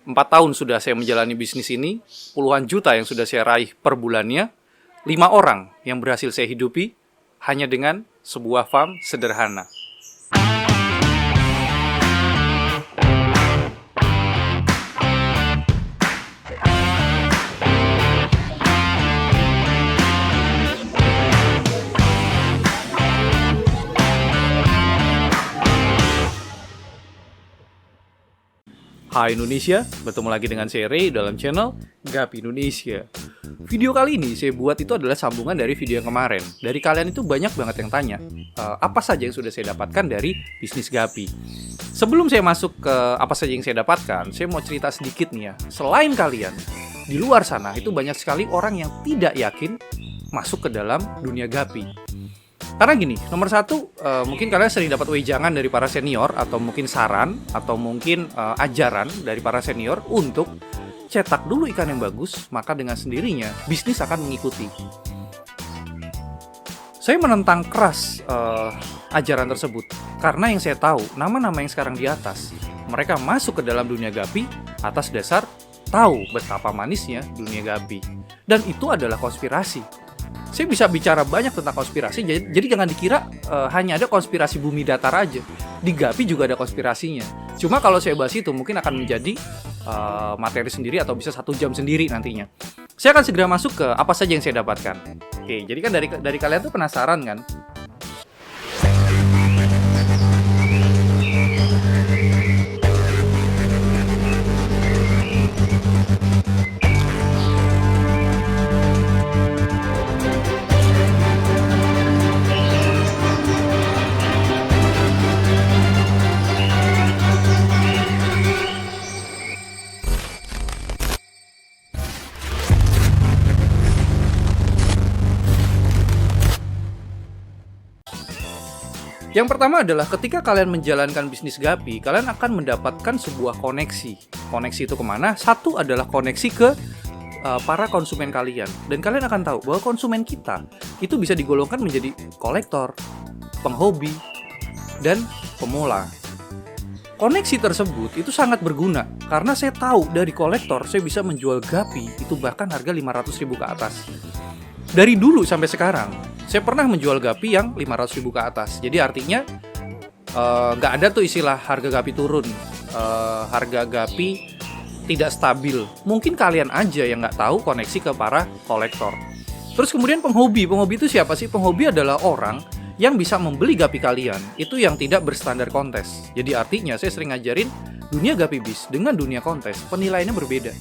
4 tahun sudah saya menjalani bisnis ini, puluhan juta yang sudah saya raih per bulannya, 5 orang yang berhasil saya hidupi hanya dengan sebuah farm sederhana. Hai Indonesia, bertemu lagi dengan saya Ray dalam channel Gapi Indonesia. Video kali ini saya buat itu adalah sambungan dari video yang kemarin. Dari kalian itu banyak banget yang tanya, apa saja yang sudah saya dapatkan dari bisnis Gapi. Sebelum saya masuk ke apa saja yang saya dapatkan, saya mau cerita sedikit nih ya. Selain kalian, di luar sana itu banyak sekali orang yang tidak yakin masuk ke dalam dunia Gapi. Karena gini, nomor satu, mungkin kalian sering dapat wejangan dari para senior, atau mungkin saran, atau mungkin ajaran dari para senior untuk cetak dulu ikan yang bagus, maka dengan sendirinya bisnis akan mengikuti. Saya menentang keras ajaran tersebut, karena yang saya tahu, nama-nama yang sekarang di atas, mereka masuk ke dalam dunia Gapi atas dasar tahu betapa manisnya dunia Gapi. Dan itu adalah konspirasi. Saya bisa bicara banyak tentang konspirasi, jadi jangan dikira hanya ada konspirasi bumi datar aja. Di Gapi juga ada konspirasinya. Cuma kalau saya bahas itu mungkin akan menjadi materi sendiri atau bisa 1 jam sendiri nantinya. Saya akan segera masuk ke apa saja yang saya dapatkan. Oke, jadi kan dari kalian tuh penasaran kan? Yang pertama adalah ketika kalian menjalankan bisnis Gapi, kalian akan mendapatkan sebuah koneksi. Koneksi itu kemana? Satu adalah koneksi ke para konsumen kalian. Dan kalian akan tahu bahwa konsumen kita itu bisa digolongkan menjadi kolektor, penghobi, dan pemula. Koneksi tersebut itu sangat berguna karena saya tahu dari kolektor saya bisa menjual Gapi itu bahkan harga 500.000 ke atas. Dari dulu sampai sekarang saya pernah menjual Gapi yang 500.000 ke atas. Jadi artinya nggak ada tuh istilah harga Gapi turun, harga Gapi tidak stabil. Mungkin kalian aja yang nggak tahu koneksi ke para kolektor. Terus kemudian penghobi itu siapa sih? Penghobi adalah orang yang bisa membeli Gapi kalian itu yang tidak berstandar kontes. Jadi artinya saya sering ngajarin dunia Gapi bis dengan dunia kontes penilaiannya berbeda.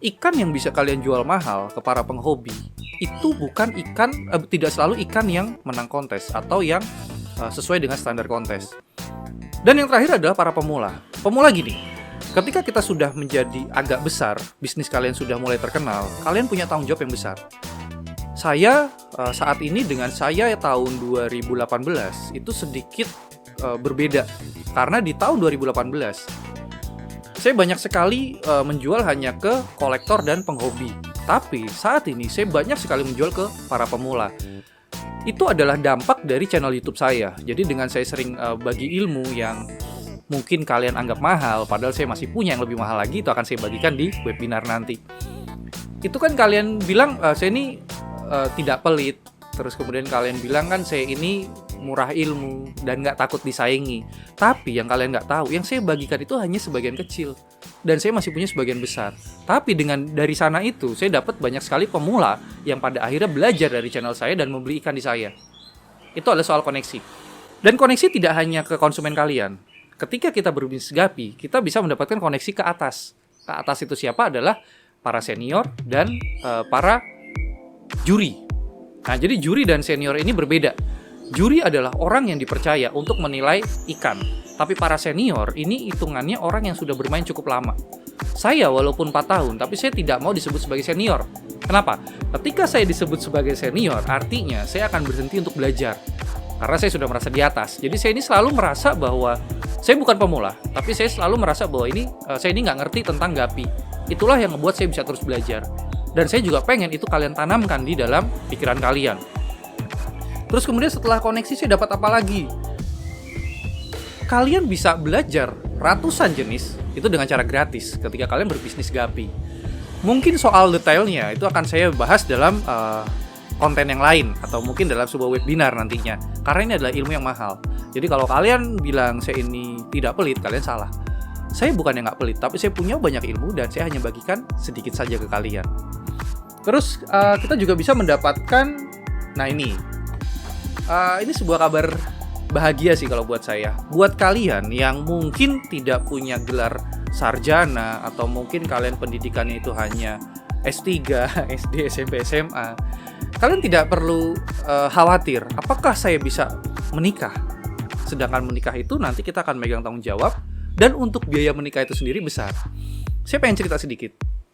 Ikan yang bisa kalian jual mahal ke para penghobi itu bukan ikan, tidak selalu ikan yang menang kontes atau yang sesuai dengan standar kontes. Dan yang terakhir adalah para pemula. Pemula gini, ketika kita sudah menjadi agak besar, bisnis kalian sudah mulai terkenal, kalian punya tanggung jawab yang besar. Saya saat ini dengan saya tahun 2018 itu sedikit berbeda. Karena di tahun 2018 saya banyak sekali menjual hanya ke kolektor dan penghobi. Tapi saat ini saya banyak sekali menjual ke para pemula. Itu adalah dampak dari channel YouTube saya. Jadi dengan saya sering bagi ilmu yang mungkin kalian anggap mahal, padahal saya masih punya yang lebih mahal lagi, itu akan saya bagikan di webinar nanti. Itu kan kalian bilang saya ini tidak pelit. Terus kemudian kalian bilang kan saya ini murah ilmu dan nggak takut disaingi. Tapi yang kalian nggak tahu, yang saya bagikan itu hanya sebagian kecil. Dan saya masih punya sebagian besar. Tapi dari sana itu, saya dapat banyak sekali pemula yang pada akhirnya belajar dari channel saya dan membeli ikan di saya. Itu adalah soal koneksi. Dan koneksi tidak hanya ke konsumen kalian. Ketika kita berbisnis Gapi, kita bisa mendapatkan koneksi ke atas. Ke atas itu siapa? Adalah para senior dan para juri. Nah, jadi juri dan senior ini berbeda. Juri adalah orang yang dipercaya untuk menilai ikan. Tapi para senior ini hitungannya orang yang sudah bermain cukup lama. Saya walaupun 4 tahun, tapi saya tidak mau disebut sebagai senior. Kenapa? Ketika saya disebut sebagai senior, artinya saya akan berhenti untuk belajar. Karena saya sudah merasa di atas. Jadi saya ini selalu merasa bahwa saya bukan pemula, tapi saya selalu merasa bahwa saya ini nggak ngerti tentang Gapi. Itulah yang membuat saya bisa terus belajar. Dan saya juga pengen itu kalian tanamkan di dalam pikiran kalian. Terus kemudian setelah koneksi saya dapat apa lagi? Kalian bisa belajar ratusan jenis Itu dengan cara gratis ketika kalian berbisnis Gapi. Mungkin soal detailnya itu akan saya bahas dalam konten yang lain atau mungkin dalam sebuah webinar nantinya. Karena ini adalah ilmu yang mahal. Jadi kalau kalian bilang saya ini tidak pelit, kalian salah. Saya bukan yang nggak pelit, tapi saya punya banyak ilmu dan saya hanya bagikan sedikit saja ke kalian. Terus kita juga bisa mendapatkan, nah ini sebuah kabar bahagia sih kalau buat saya. Buat kalian yang mungkin tidak punya gelar sarjana atau mungkin kalian pendidikannya itu hanya S3, SD, SMP, SMA, kalian tidak perlu khawatir apakah saya bisa menikah. Sedangkan menikah itu nanti kita akan megang tanggung jawab dan untuk biaya menikah itu sendiri besar. Saya pengen cerita sedikit.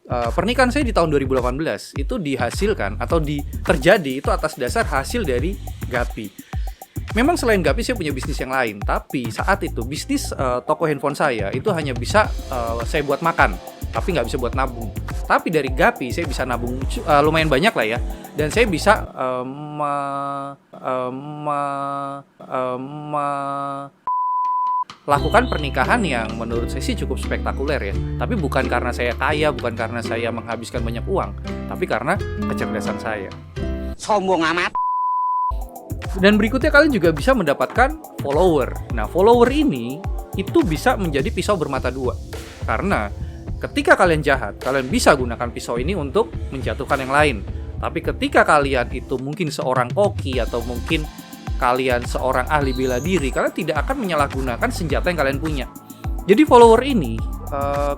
Pernikahan saya di tahun 2018 itu dihasilkan atau terjadi itu atas dasar hasil dari Gapi. Memang selain Gapi saya punya bisnis yang lain, tapi saat itu bisnis toko handphone saya itu hanya bisa saya buat makan, tapi nggak bisa buat nabung. Tapi dari Gapi saya bisa nabung lumayan banyak lah ya, dan saya bisa lakukan pernikahan yang menurut saya sih cukup spektakuler ya. Tapi bukan karena saya kaya, bukan karena saya menghabiskan banyak uang, tapi karena kecerdasan saya. Sombong amat. Dan berikutnya kalian juga bisa mendapatkan follower. Nah, follower ini itu bisa menjadi pisau bermata dua. Karena ketika kalian jahat, kalian bisa gunakan pisau ini untuk menjatuhkan yang lain. Tapi ketika kalian itu mungkin seorang koki atau mungkin kalian seorang ahli bela diri, kalian tidak akan menyalahgunakan senjata yang kalian punya. Jadi follower ini,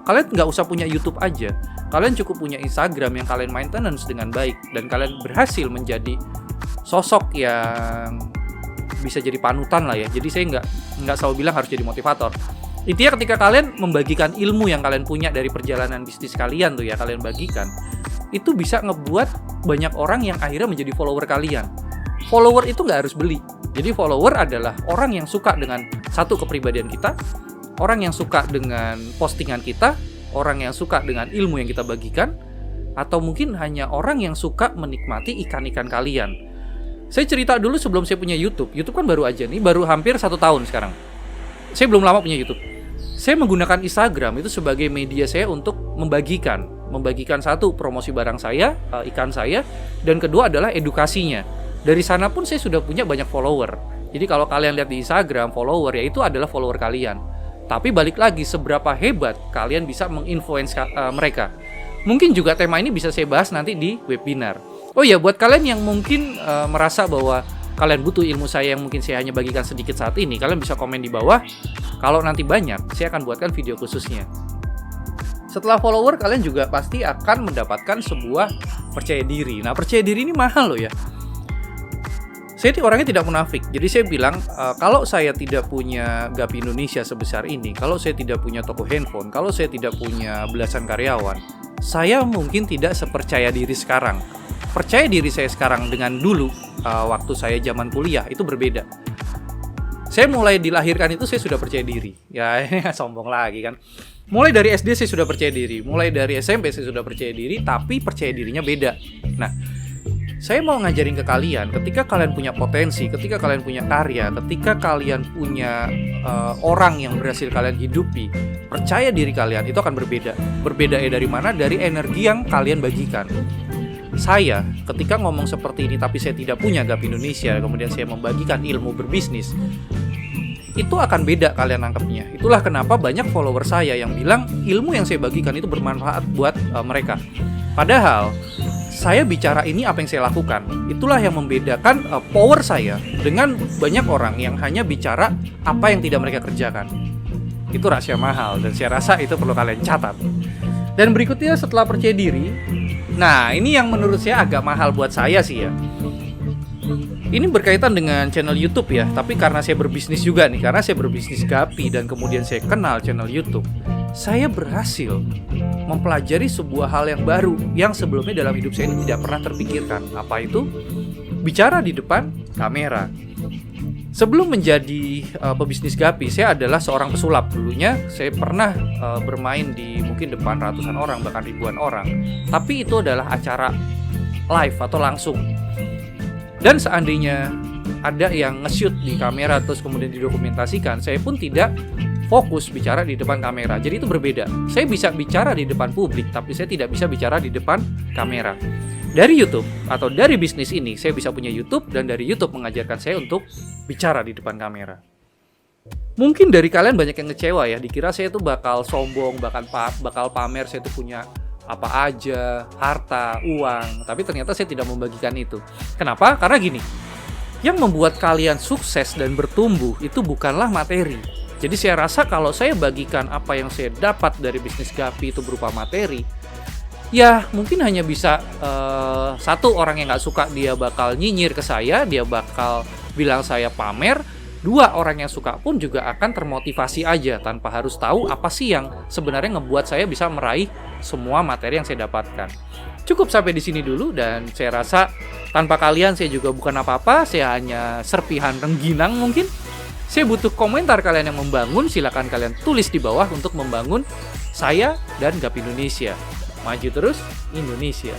kalian nggak usah punya YouTube aja. Kalian cukup punya Instagram yang kalian maintenance dengan baik. Dan kalian berhasil menjadi sosok yang bisa jadi panutan lah ya. Jadi saya nggak selalu bilang harus jadi motivator. Intinya ketika kalian membagikan ilmu yang kalian punya dari perjalanan bisnis kalian tuh ya, kalian bagikan, itu bisa ngebuat banyak orang yang akhirnya menjadi follower kalian. Follower itu nggak harus beli. Jadi follower adalah orang yang suka dengan satu kepribadian kita, orang yang suka dengan postingan kita, orang yang suka dengan ilmu yang kita bagikan, atau mungkin hanya orang yang suka menikmati ikan-ikan kalian. Saya cerita dulu sebelum saya punya YouTube. YouTube kan baru aja nih, baru hampir 1 tahun sekarang. Saya belum lama punya YouTube. Saya menggunakan Instagram itu sebagai media saya untuk membagikan satu, promosi barang saya, ikan saya, dan kedua adalah edukasinya. Dari sana pun saya sudah punya banyak follower. Jadi kalau kalian lihat di Instagram follower, ya itu adalah follower kalian. Tapi balik lagi, seberapa hebat kalian bisa menginfluence mereka. Mungkin juga tema ini bisa saya bahas nanti di webinar. Oh ya, buat kalian yang mungkin merasa bahwa kalian butuh ilmu saya yang mungkin saya hanya bagikan sedikit saat ini, kalian bisa komen di bawah. Kalau nanti banyak, saya akan buatkan video khususnya. Setelah follower, kalian juga pasti akan mendapatkan sebuah percaya diri. Nah, percaya diri ini mahal loh ya. Saya ini orangnya tidak munafik. Jadi saya bilang, kalau saya tidak punya Gapi Indonesia sebesar ini, kalau saya tidak punya toko handphone, kalau saya tidak punya belasan karyawan, saya mungkin tidak sepercaya diri sekarang. Percaya diri saya sekarang dengan dulu, waktu saya zaman kuliah, itu berbeda. Saya mulai dilahirkan itu saya sudah percaya diri. Ya, sombong lagi kan. Mulai dari SD saya sudah percaya diri, mulai dari SMP saya sudah percaya diri, tapi percaya dirinya beda. Nah, saya mau ngajarin ke kalian, ketika kalian punya potensi, ketika kalian punya karya, ketika kalian punya orang yang berhasil kalian hidupi, percaya diri kalian itu akan berbeda. Berbeda dari mana? Dari energi yang kalian bagikan. Saya, ketika ngomong seperti ini tapi saya tidak punya Gapi Indonesia, kemudian saya membagikan ilmu berbisnis, itu akan beda kalian nangkepnya. Itulah kenapa banyak follower saya yang bilang ilmu yang saya bagikan itu bermanfaat buat mereka. Padahal saya bicara ini apa yang saya lakukan. Itulah yang membedakan power saya dengan banyak orang yang hanya bicara apa yang tidak mereka kerjakan. Itu rahasia mahal dan saya rasa itu perlu kalian catat. Dan berikutnya setelah percaya diri, nah ini yang menurut saya agak mahal buat saya sih ya. Ini berkaitan dengan channel YouTube ya, tapi karena saya berbisnis juga nih, karena saya berbisnis Gapi dan kemudian saya kenal channel YouTube, saya berhasil mempelajari sebuah hal yang baru yang sebelumnya dalam hidup saya ini tidak pernah terpikirkan. Apa itu? Bicara di depan kamera. Sebelum menjadi pebisnis Gapi, saya adalah seorang pesulap. Dulunya saya pernah bermain di mungkin depan ratusan orang, bahkan ribuan orang. Tapi itu adalah acara live atau langsung. Dan seandainya ada yang nge-shoot di kamera terus kemudian didokumentasikan, saya pun tidak fokus bicara di depan kamera. Jadi itu berbeda. Saya bisa bicara di depan publik, tapi saya tidak bisa bicara di depan kamera. Dari YouTube atau dari bisnis ini, saya bisa punya YouTube, dan dari YouTube mengajarkan saya untuk bicara di depan kamera. Mungkin dari kalian banyak yang ngecewa ya, dikira saya tuh bakal sombong, bakal pamer saya tuh punya apa aja, harta, uang. Tapi ternyata saya tidak membagikan itu. Kenapa? Karena gini, yang membuat kalian sukses dan bertumbuh itu bukanlah materi. Jadi saya rasa kalau saya bagikan apa yang saya dapat dari bisnis Gapi itu berupa materi, ya mungkin hanya bisa satu orang yang gak suka dia bakal nyinyir ke saya, dia bakal bilang saya pamer. Dua orang yang suka pun juga akan termotivasi aja tanpa harus tahu apa sih yang sebenarnya ngebuat saya bisa meraih semua materi yang saya dapatkan. Cukup sampai di sini dulu, dan saya rasa tanpa kalian saya juga bukan apa-apa, saya hanya serpihan rengginang mungkin. Saya butuh komentar kalian yang membangun, silakan kalian tulis di bawah untuk membangun saya dan Gapi Indonesia. Maju terus Indonesia.